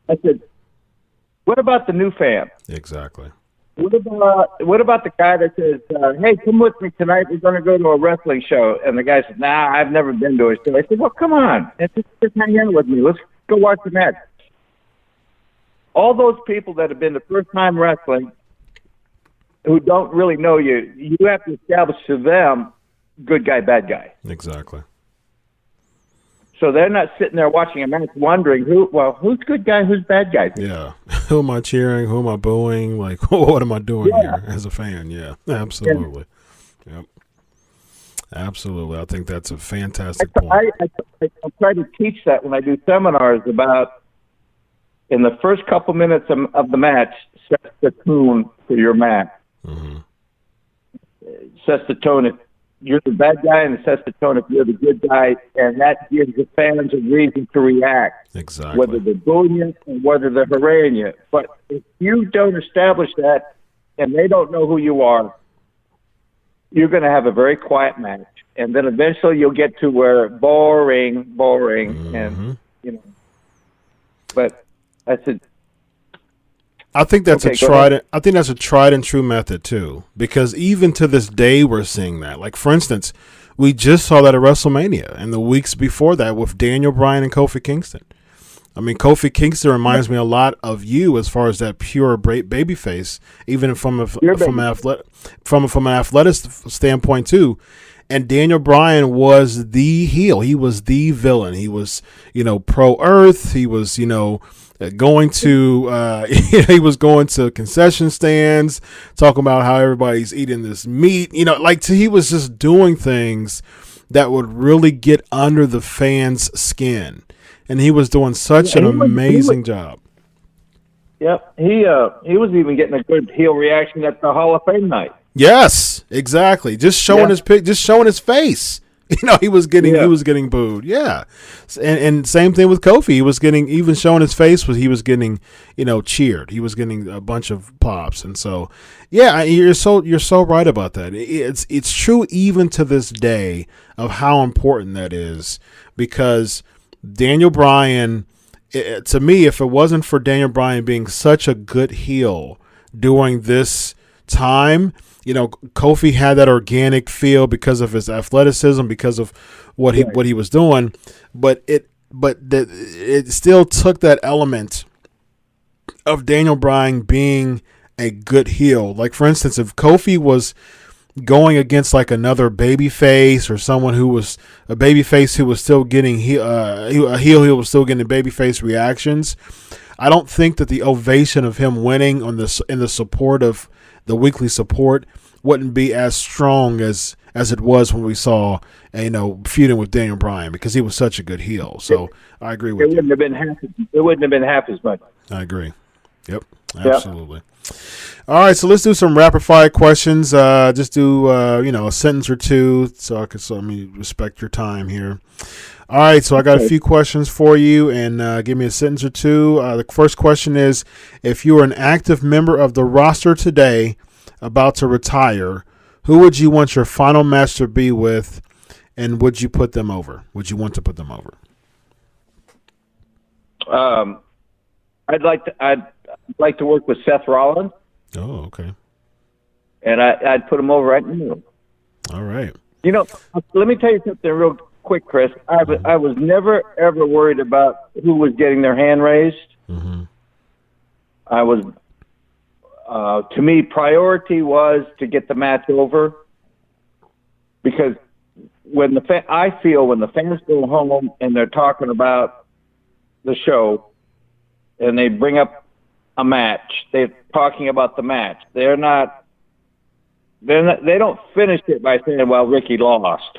I said, what about the new fan? Exactly. What about the guy that says, hey, come with me tonight. We're going to go to a wrestling show. And the guy says, nah, I've never been to a show. I said, well, come on. Just hang out with me. Let's go watch the match. All those people that have been the first time wrestling who don't really know you, you have to establish to them good guy, bad guy. Exactly. So they're not sitting there watching a match wondering who's good guy, who's bad guy. Yeah. Who am I cheering? Who am I booing? Like, what am I doing here as a fan? Yeah, absolutely. Yeah. Yep. Absolutely. I think that's a fantastic point. I try to teach that when I do seminars about in the first couple minutes of the match, sets the tone for your match. Mm-hmm. Sets the tone if you're the bad guy, and it sets the tone if you're the good guy, and that gives the fans a reason to react. Exactly. Whether they're booing you and whether they're hooraying you. But if you don't establish that and they don't know who you are, you're going to have a very quiet match. And then eventually you'll get to where boring, mm-hmm. and, but I said, I think that's a tried and true method too, because even to this day we're seeing that. Like, for instance, we just saw that at WrestleMania and the weeks before that with Daniel Bryan and Kofi Kingston. I mean, Kofi Kingston reminds me a lot of you as far as that pure baby face, even from an athletic standpoint too. And Daniel Bryan was the heel. He was the villain. He was, pro-Earth. He was, going to he was going to concession stands, talking about how everybody's eating this meat. He was just doing things that would really get under the fans' skin. And he was doing such an amazing job. Yep. He was even getting a good heel reaction at the Hall of Fame night. Yes, exactly. Just showing his face. He was getting booed. Yeah. And same thing with Kofi. He was getting, even showing his face, he was getting, cheered. He was getting a bunch of pops. And so, yeah, you're so right about that. It's true even to this day of how important that is, because Daniel Bryan, to me, if it wasn't for Daniel Bryan being such a good heel during this time, Kofi had that organic feel because of his athleticism, because of what he was doing, but it still took that element of Daniel Bryan being a good heel. Like, for instance, if Kofi was going against like another babyface or someone who was a babyface who was still getting a heel who was still getting babyface reactions, I don't think that the ovation of him winning in the support of the weekly support wouldn't be as strong as it was when we saw feuding with Daniel Bryan, because he was such a good heel. So I agree with you. It wouldn't have been half as much. I agree. Yep, absolutely. Yep. All right, so let's do some rapid fire questions. Just do a sentence or two, so let me respect your time here. All right, so I got a few questions for you, and give me a sentence or two. The first question is, if you were an active member of the roster today about to retire, who would you want your final match to be with, and would you put them over? Would you want to put them over? I'd like to work with Seth Rollins. Oh, okay. And I'd put him over right in the middle. All right. Let me tell you something real quick, Chris. I was never, ever worried about who was getting their hand raised. Mm-hmm. I was, to me, priority was to get the match over, because when the fans go home and they're talking about the show and they bring up a match, they're talking about the match. They don't finish it by saying, well, Ricky lost.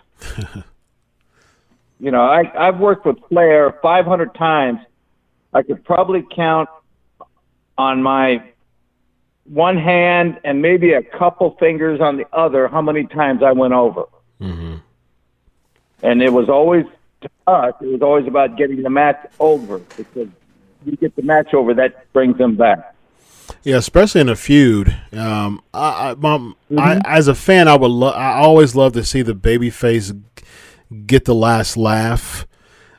I've worked with Flair 500 times. I could probably count on my one hand and maybe a couple fingers on the other how many times I went over. Mm-hmm. And it was always, to us, it was always about getting the match over, because you get the match over, that brings them back. Yeah, especially in a feud. I as a fan, I always love to see the babyface get the last laugh,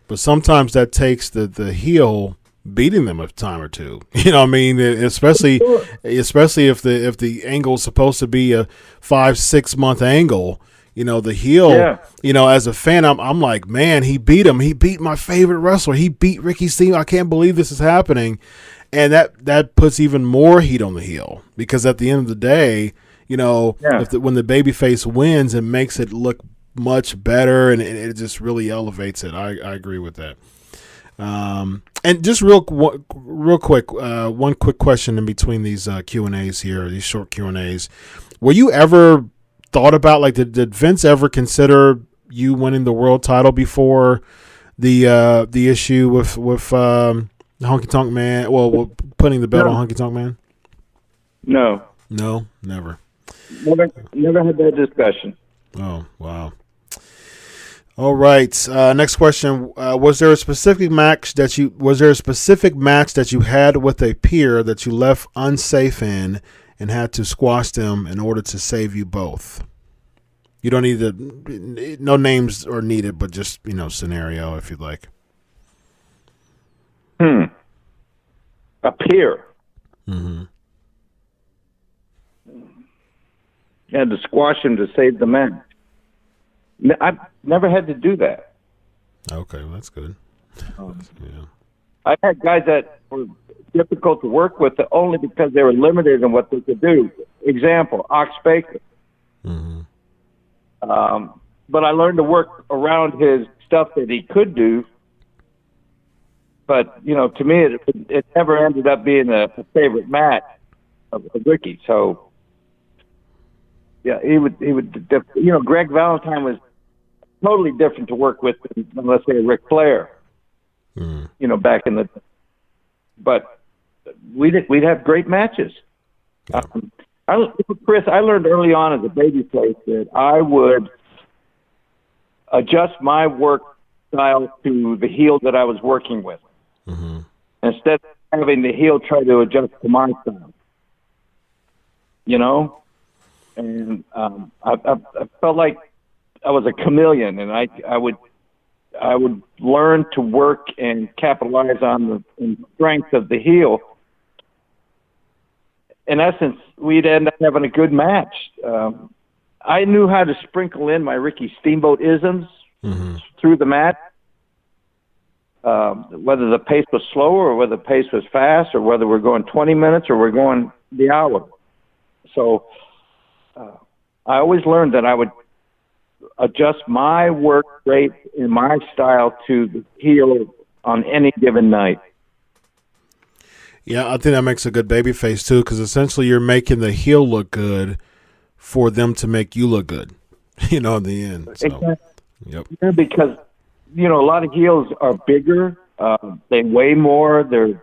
but sometimes that takes the heel beating them a time or two. You know what I mean? Especially if the angle's supposed to be a 5-6 month angle. You know, the heel, you know, as a fan, I'm like, man, he beat him. He beat my favorite wrestler. He beat Ricky Steamboat. I can't believe this is happening. And that puts even more heat on the heel, because at the end of the day, you know, when the babyface wins, it makes it look much better, and it just really elevates it. I agree with that. And just real quick, one quick question in between these Q&As here, these short Q&As. Were you ever thought about, like, did Vince ever consider you winning the world title before the issue with Honky Tonk Man? Well, putting the belt on Honky Tonk Man? No, never. Never had that discussion. Oh, wow. All right. Next question. Was there a specific match that you had with a peer that you left unsafe in and had to squash them in order to save you both? You don't need no names are needed, but just, you know, scenario if you'd like. A peer. Mm-hmm. You had to squash him to save the match. I've never had to do that. Okay, well, that's good. Yeah. I had guys that were difficult to work with only because they were limited in what they could do. Example, Ox Baker. Mm-hmm. But I learned to work around his stuff that he could do. But, you know, to me, it never ended up being a favorite match of Ricky. So, yeah, he would, you know, Greg Valentine was totally different to work with than, let's say, Ric Flair. Mm. You know, back in the, but we'd have great matches. Yeah. Chris, I learned early on as a babyface that I would adjust my work style to the heel that I was working with, instead of having the heel try to adjust to my style. You know, and I felt like I was a chameleon, and I would learn to work and capitalize on the strength of the heel. In essence, we'd end up having a good match. I knew how to sprinkle in my Ricky Steamboat isms through the match, whether the pace was slow or whether the pace was fast, or whether we're going 20 minutes or we're going the hour. So I always learned that I would adjust my work rate and my style to the heel on any given night. Yeah, I think that makes a good babyface too, because essentially you're making the heel look good for them to make you look good, you know, in the end. So, exactly. Yep. Yeah, because, you know, a lot of heels are bigger. They weigh more. They're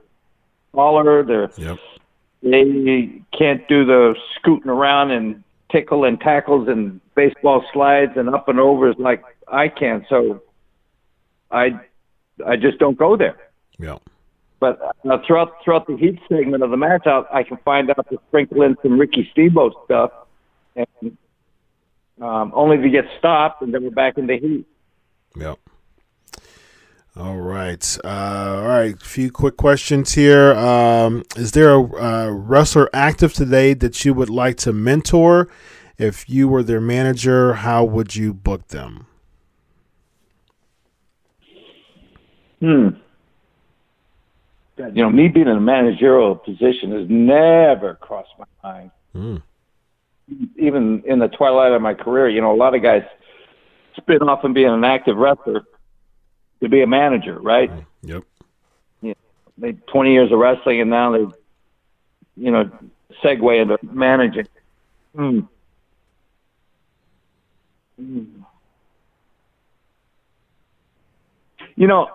taller. They can't do the scooting around and tickle and tackles and baseball slides and up and overs like I can. So I just don't go there. Yeah. But throughout the heat segment of the match, I can find out to sprinkle in some Ricky Steamboat stuff, and only to get stopped, and then we're back in the heat. Yep. All right. A few quick questions here. Is there a wrestler active today that you would like to mentor? If you were their manager, how would you book them? You know, me being in a managerial position has never crossed my mind. Even in the twilight of my career, you know, a lot of guys spin off from being an active wrestler to be a manager, right? Yep. Yeah, they 20 years of wrestling, and now they, you know, segue into managing. You know,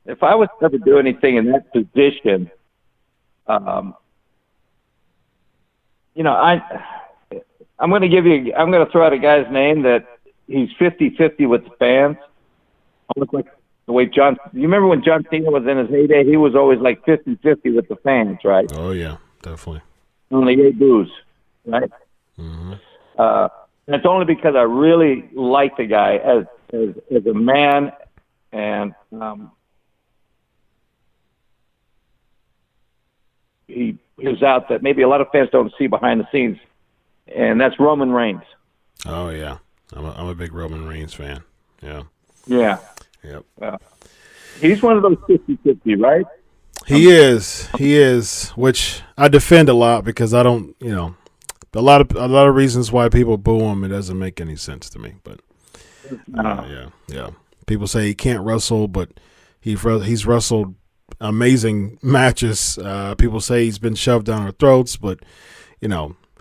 if I was to ever do anything in that position, you know, I'm going to throw out a guy's name that he's 50-50 with the fans. Almost like the way you remember when John Cena was in his heyday, he was always like 50-50 with the fans, right? Oh yeah, definitely. Only 8 boos, right? And it's only because I really like the guy as a man, and he was out that maybe a lot of fans don't see behind the scenes, and that's Roman Reigns. Oh yeah, I'm a big Roman Reigns fan. Yeah. Yeah. Yep. He's one of those 50-50, right? He is, which I defend a lot because I don't, a lot of reasons why people boo him. It doesn't make any sense to me, but yeah. People say he can't wrestle, but he's wrestled amazing matches. People say he's been shoved down our throats, but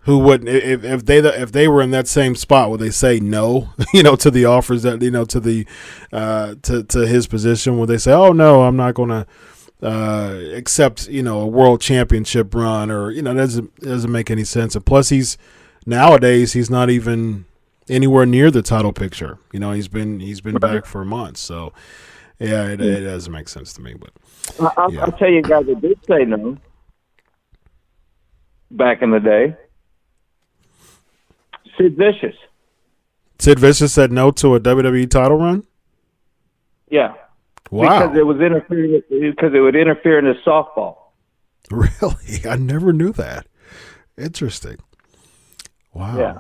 who wouldn't? If they were in that same spot, would they say no? To the offers that to the to his position, would they say, oh no, I'm not going to accept a world championship run, or doesn't make any sense. And plus, nowadays he's not even anywhere near the title picture. He's been back for months, so yeah, it doesn't make sense to me. But I'll tell you guys that did say no back in the day. Sid Vicious. Sid Vicious said no to a WWE title run? Yeah. Wow. Because it would interfere in his softball. Really? I never knew that. Interesting. Wow. Yeah.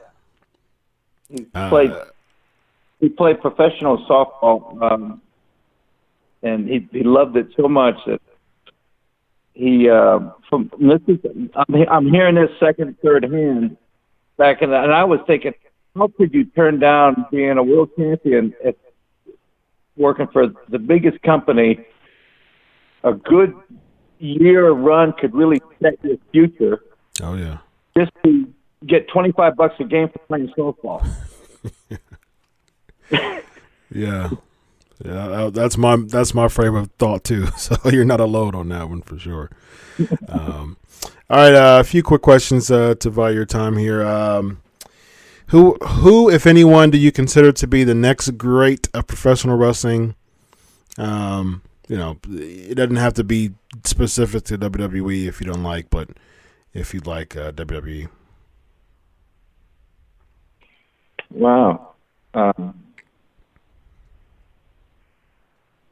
He played professional softball, and he loved it so much that I'm hearing this second, third hand. And I was thinking, how could you turn down being a world champion if working for the biggest company? A good year run could really set your future. Oh yeah. Just to get $25 a game for playing softball. Yeah. Yeah, that's my frame of thought too. So you're not alone on that one for sure. All right, a few quick questions to buy your time here. Who, if anyone, do you consider to be the next great of professional wrestling? It doesn't have to be specific to WWE if you don't like, but if you'd like WWE. Wow.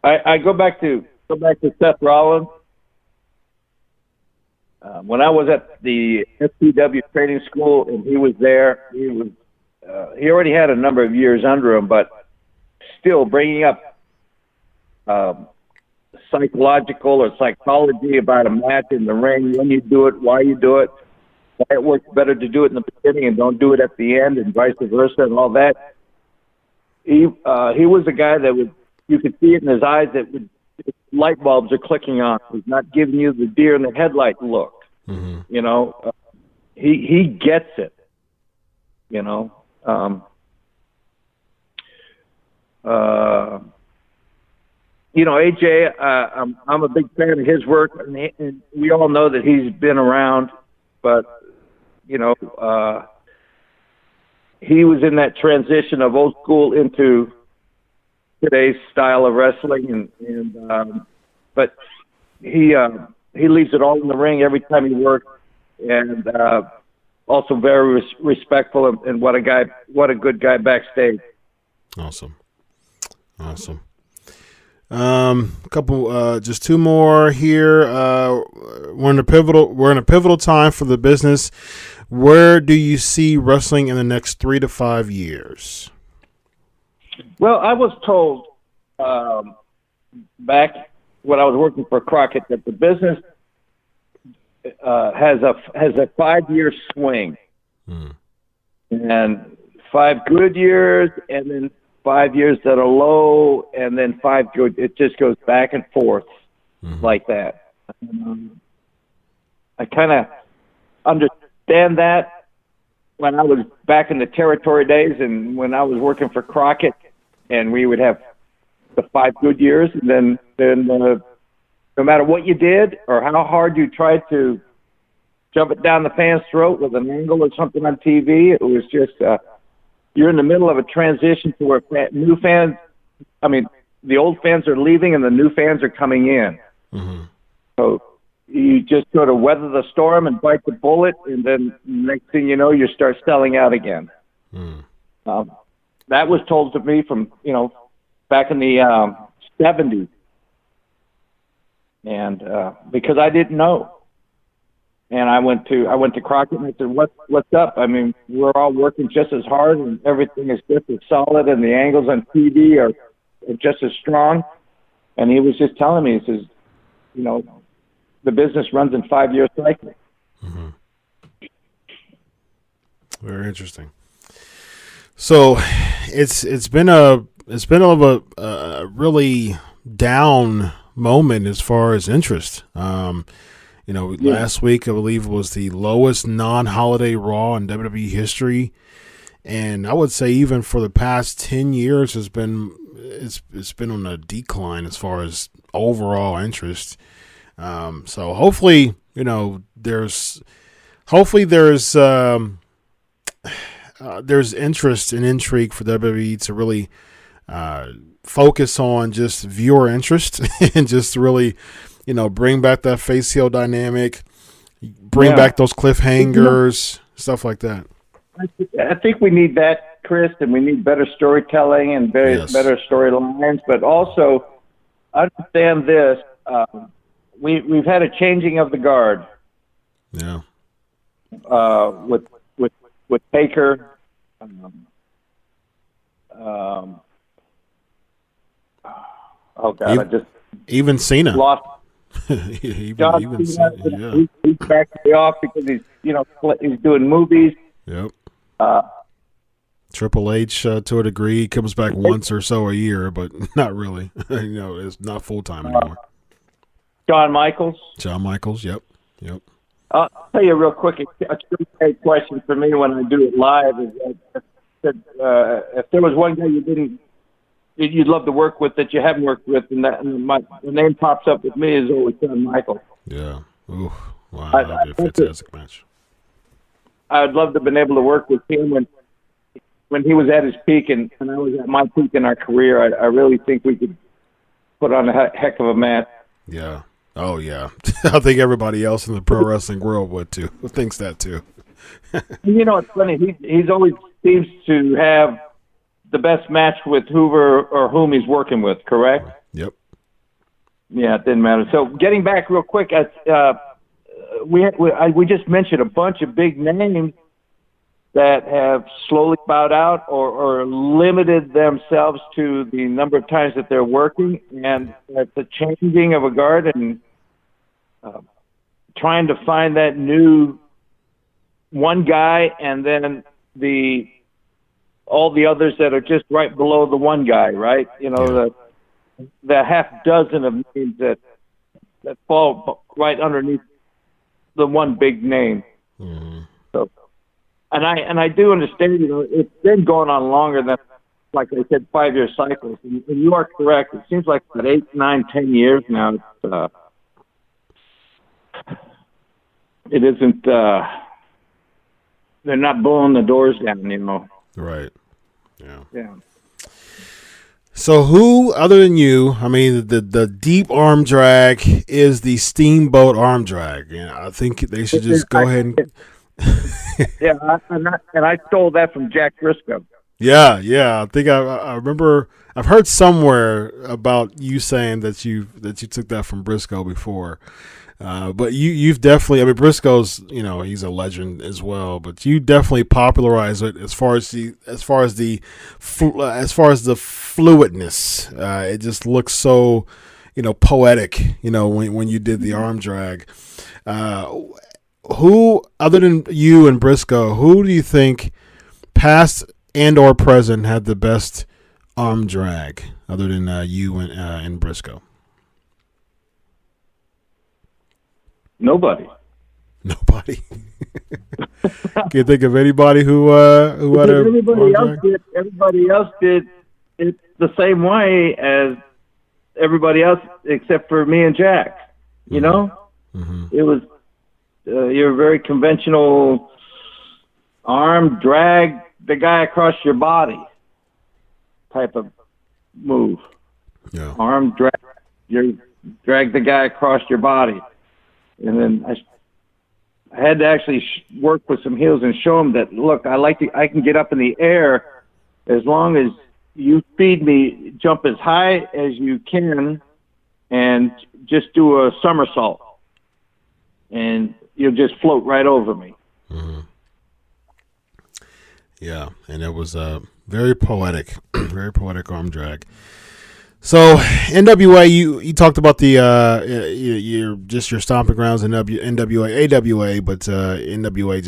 I go back to Seth Rollins. When I was at the FCW training school and he was there, he already had a number of years under him, but still bringing up psychological or psychology about a match in the ring, when you do it, why you do it, why it works better to do it in the beginning and don't do it at the end, and vice versa, and all that. He was a guy that you could see it in his eyes that light bulbs are clicking on. He's not giving you the deer in the headlight look. Mm-hmm. He gets it. AJ, I'm a big fan of his work, and we all know that he's been around, but he was in that transition of old school into today's style of wrestling, but he leaves it all in the ring every time he works, and also very respectful, and what a good guy backstage. Awesome. Just two more here. We're in a pivotal time for the business. Where do you see wrestling in the next 3 to 5 years? Well, I was told back when I was working for Crockett that the business has a 5-year swing, and 5 good years, and then 5 years that are low, and then 5 good. It just goes back and forth like that. I kind of understand that when I was back in the territory days, and when I was working for Crockett, and we would have the 5 good years, and then no matter what you did or how hard you tried to jump it down the fan's throat with an angle or something on TV, it was just you're in the middle of a transition to where new fans, the old fans are leaving and the new fans are coming in. Mm-hmm. So you just sort of weather the storm and bite the bullet, and then next thing you know, you start selling out again. That was told to me from, back in the 70s. And because I didn't know. And I went to Crockett and I said, what's up? I mean, we're all working just as hard and everything is just as solid and the angles on TV are just as strong. And he was just telling me, he says, you know, the business runs in 5-year cycles. Mm-hmm. Very interesting. So it's been a really down moment as far as interest. Last week I believe was the lowest non-holiday Raw in WWE history, and I would say even for the past 10 years it's been on a decline as far as overall interest. So hopefully there's interest and intrigue for WWE to really focus on just viewer interest and just really, bring back that face heel dynamic, bring back those cliffhangers, stuff like that. I think we need that, Chris, and we need better storytelling and better storylines. But also, understand this: we've had a changing of the guard. Yeah. With Baker. Even Cena lost. even Cena, yeah. He's backed me off because he's doing movies. Yep. Triple H to a degree comes back once or so a year, but not really. It's not full time anymore. Shawn Michaels. Yep. I'll tell you real quick. A great question for me when I do it live is that if there was one guy you'd love to work with that you haven't worked with, and the name pops up with me is always Shawn Michaels. Yeah. Ooh. Wow. That'd be a fantastic match. I'd love to have been able to work with him when he was at his peak and I was at my peak in our career. I really think we could put on a heck of a match. Yeah. Oh, yeah. I think everybody else in the pro wrestling world thinks that too. It's funny. He's always seems to have the best match with whom he's working with, correct? Yep. Yeah, it didn't matter. So getting back real quick, we just mentioned a bunch of big names that have slowly bowed out or limited themselves to the number of times that they're working, and at the changing of a guard and trying to find that new one guy, and then all the others that are just right below the one guy, right? The half dozen of names that fall right underneath the one big name. Mm-hmm. So. And I do understand, it's been going on longer than, like I said, 5-year cycles. And you are correct. It seems like about 8, 9, 10 years now. It isn't. They're not blowing the doors down, Right. Yeah. Yeah. So who, other than you, I mean, the deep arm drag is the Steamboat arm drag. I think they should just go ahead and. Yeah, and I stole that from Jack Brisco. Yeah. I think I remember. I've heard somewhere about you saying that you took that from Brisco before, but you've definitely. I mean, Brisco's he's a legend as well, but you definitely popularized it as far as the fluidness. It just looks so poetic. When you did the arm drag. Who, other than you and Brisco, who do you think, past and or present, had the best arm drag, other than you and Brisco? Nobody. Can you think of anybody who had a everybody arm else drag? did. Everybody else did it the same way as everybody else, except for me and Jack. Mm-hmm. It was. Your very conventional arm drag the guy across your body type of move. Yeah. Arm drag, drag the guy across your body. And then I had to actually work with some heels and show them that, look, I can get up in the air as long as you feed me, jump as high as you can and just do a somersault. and you'll just float right over me. Mm-hmm. Yeah, and it was very poetic, very poetic arm drag. So NWA, you talked about the your stomping grounds in NWA, AWA, but NWA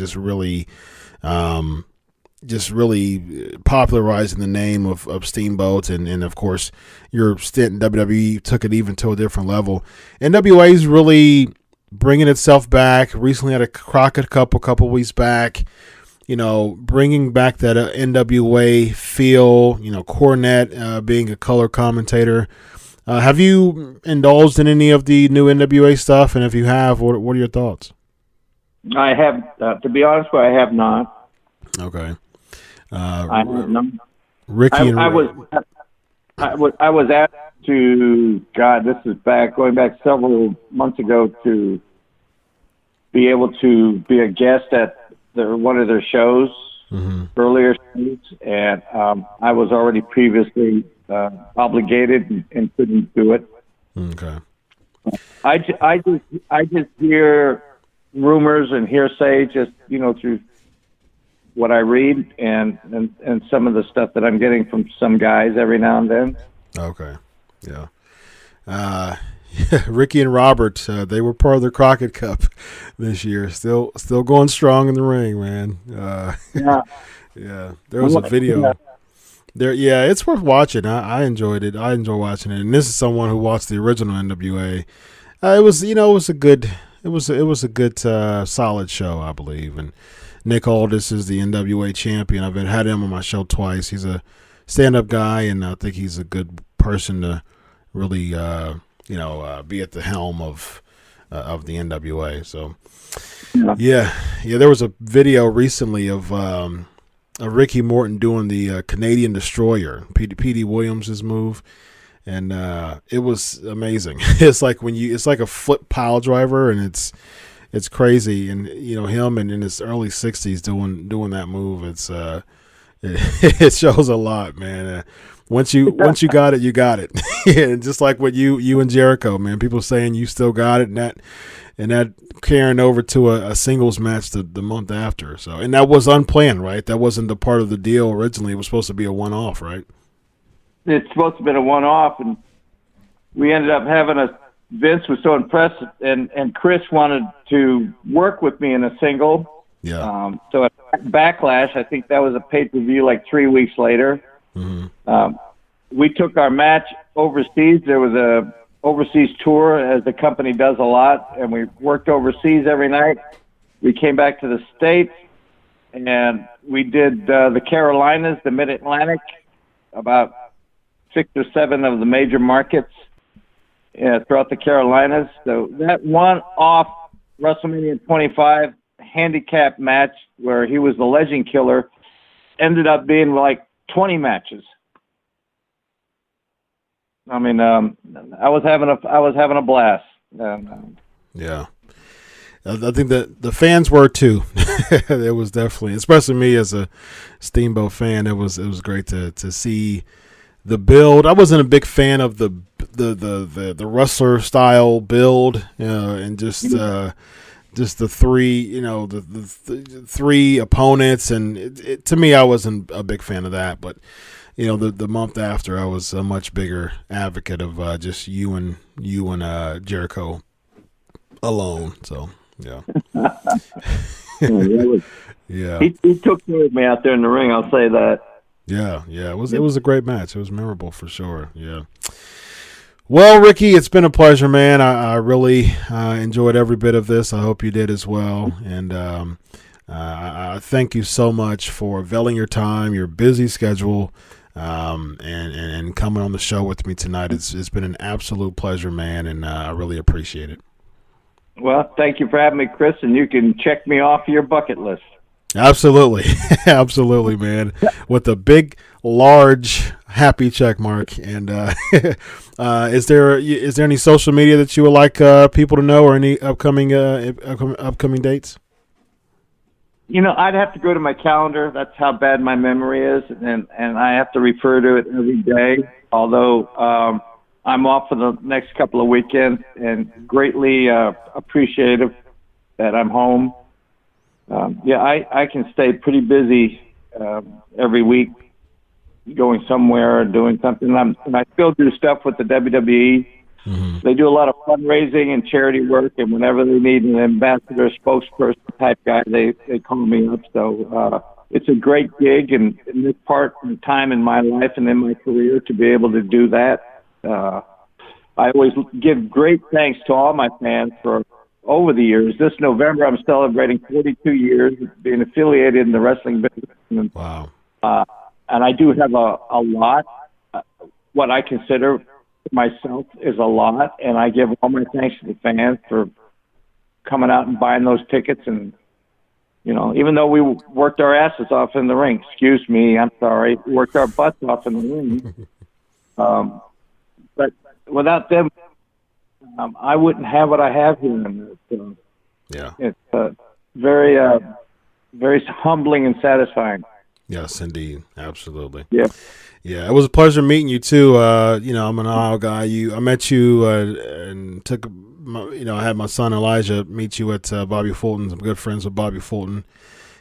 just really popularizing the name of Steamboat, and of course your stint in WWE took it even to a different level. NWA is really bringing itself back. Recently had a Crockett Cup a couple weeks back. Bringing back that NWA feel, Cornette being a color commentator. Have you indulged in any of the new NWA stuff? And if you have, what are your thoughts? I have, to be honest with you, I have not. Okay. I have not. Ricky and I was asked to, God, this is going back several months ago, to be able to be a guest at one of their shows, earlier shows, and I was already previously obligated and couldn't do it. Okay. I just hear rumors and hearsay, just through what I read and some of the stuff that I'm getting from some guys every now and then. Okay. Yeah. Ricky and Robert, they were part of the Crockett Cup this year. Still going strong in the ring, man. Yeah. Yeah. There was a video. There, yeah, it's worth watching. I enjoyed it. I enjoy watching it. And this is someone who watched the original NWA. It was a good solid show, I believe. And Nick Aldis is the NWA champion. I've had him on my show twice. He's a stand-up guy, and I think he's a good person to really be at the helm of the NWA. So, yeah. There was a video recently of Ricky Morton doing the Canadian Destroyer, P.D. Williams' move, and it was amazing. It's like a flip pile driver, and it's crazy. And him and in his early 60s doing that move, it shows a lot, man. Once you got it, you got it. And just like what you and Jericho, man, people saying you still got it, and that carrying over to a singles match the month after. So, and that was unplanned, right? That wasn't the part of the deal originally. It was supposed to be a one-off, right? It's supposed to have been a one-off, and we ended up having Vince was so impressed, and Chris wanted to work with me in a single. Yeah. So at Backlash, I think that was a pay-per-view like 3 weeks later. Mm-hmm. We took our match overseas. There was a overseas tour, as the company does a lot, and we worked overseas every night. We came back to the States, and we did the Carolinas, the Mid-Atlantic, about 6 or 7 of the major markets throughout the Carolinas. So that one-off WrestleMania 25 handicap match where he was the legend killer ended up being like 20 matches. I mean, I was having a blast. Yeah, I think that the fans were too. It was definitely, especially me as a Steamboat fan, it was great to see the build. I wasn't a big fan of the wrestler style build, and just the three, the three opponents, and to me, I wasn't a big fan of that. But the month after, I was a much bigger advocate of just you and Jericho alone. So yeah, yeah. He took care of me out there in the ring. I'll say that. Yeah. It was a great match. It was memorable for sure. Yeah. Well, Ricky, it's been a pleasure, man. I really enjoyed every bit of this. I hope you did as well. And I thank you so much for availing your time, your busy schedule, and coming on the show with me tonight. It's been an absolute pleasure, man, and I really appreciate it. Well, thank you for having me, Chris, and you can check me off your bucket list. Absolutely. Absolutely, man. With a big, large, happy check mark. And is there any social media that you would like people to know, or any upcoming dates? I'd have to go to my calendar. That's how bad my memory is, and I have to refer to it every day. Although I'm off for the next couple of weekends, and greatly appreciative that I'm home. I can stay pretty busy every week, going somewhere or doing something. And I still do stuff with the WWE. Mm-hmm. They do a lot of fundraising and charity work, and whenever they need an ambassador, spokesperson type guy, they call me up. So it's a great gig, and in this part of time in my life and in my career to be able to do that. I always give great thanks to all my fans for over the years. This November, I'm celebrating 42 years of being affiliated in the wrestling business. Wow. And I do have a lot. What I consider myself is a lot, and I give all my thanks to the fans for coming out and buying those tickets. And, even though we worked our asses off in the ring, excuse me, I'm sorry, worked our butts off in the ring. But without them, I wouldn't have what I have here. It's very, very humbling and satisfying. Yes, indeed. Absolutely. Yeah. Yeah, it was a pleasure meeting you too. I'm an Ohio guy. I met you and I had my son Elijah meet you at Bobby Fulton's. I'm good friends with Bobby Fulton.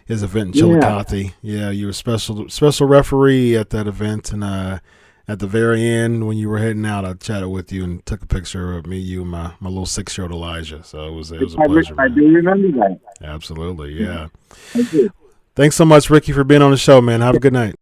His event in Chillicothe. Yeah, you were special referee at that event, and at the very end when you were heading out, I chatted with you and took a picture of me, you, and my little 6-year-old Elijah. So it was a pleasure. I do remember that. Absolutely, yeah. Thank you. Thanks so much, Ricky, for being on the show, man. Have a good night.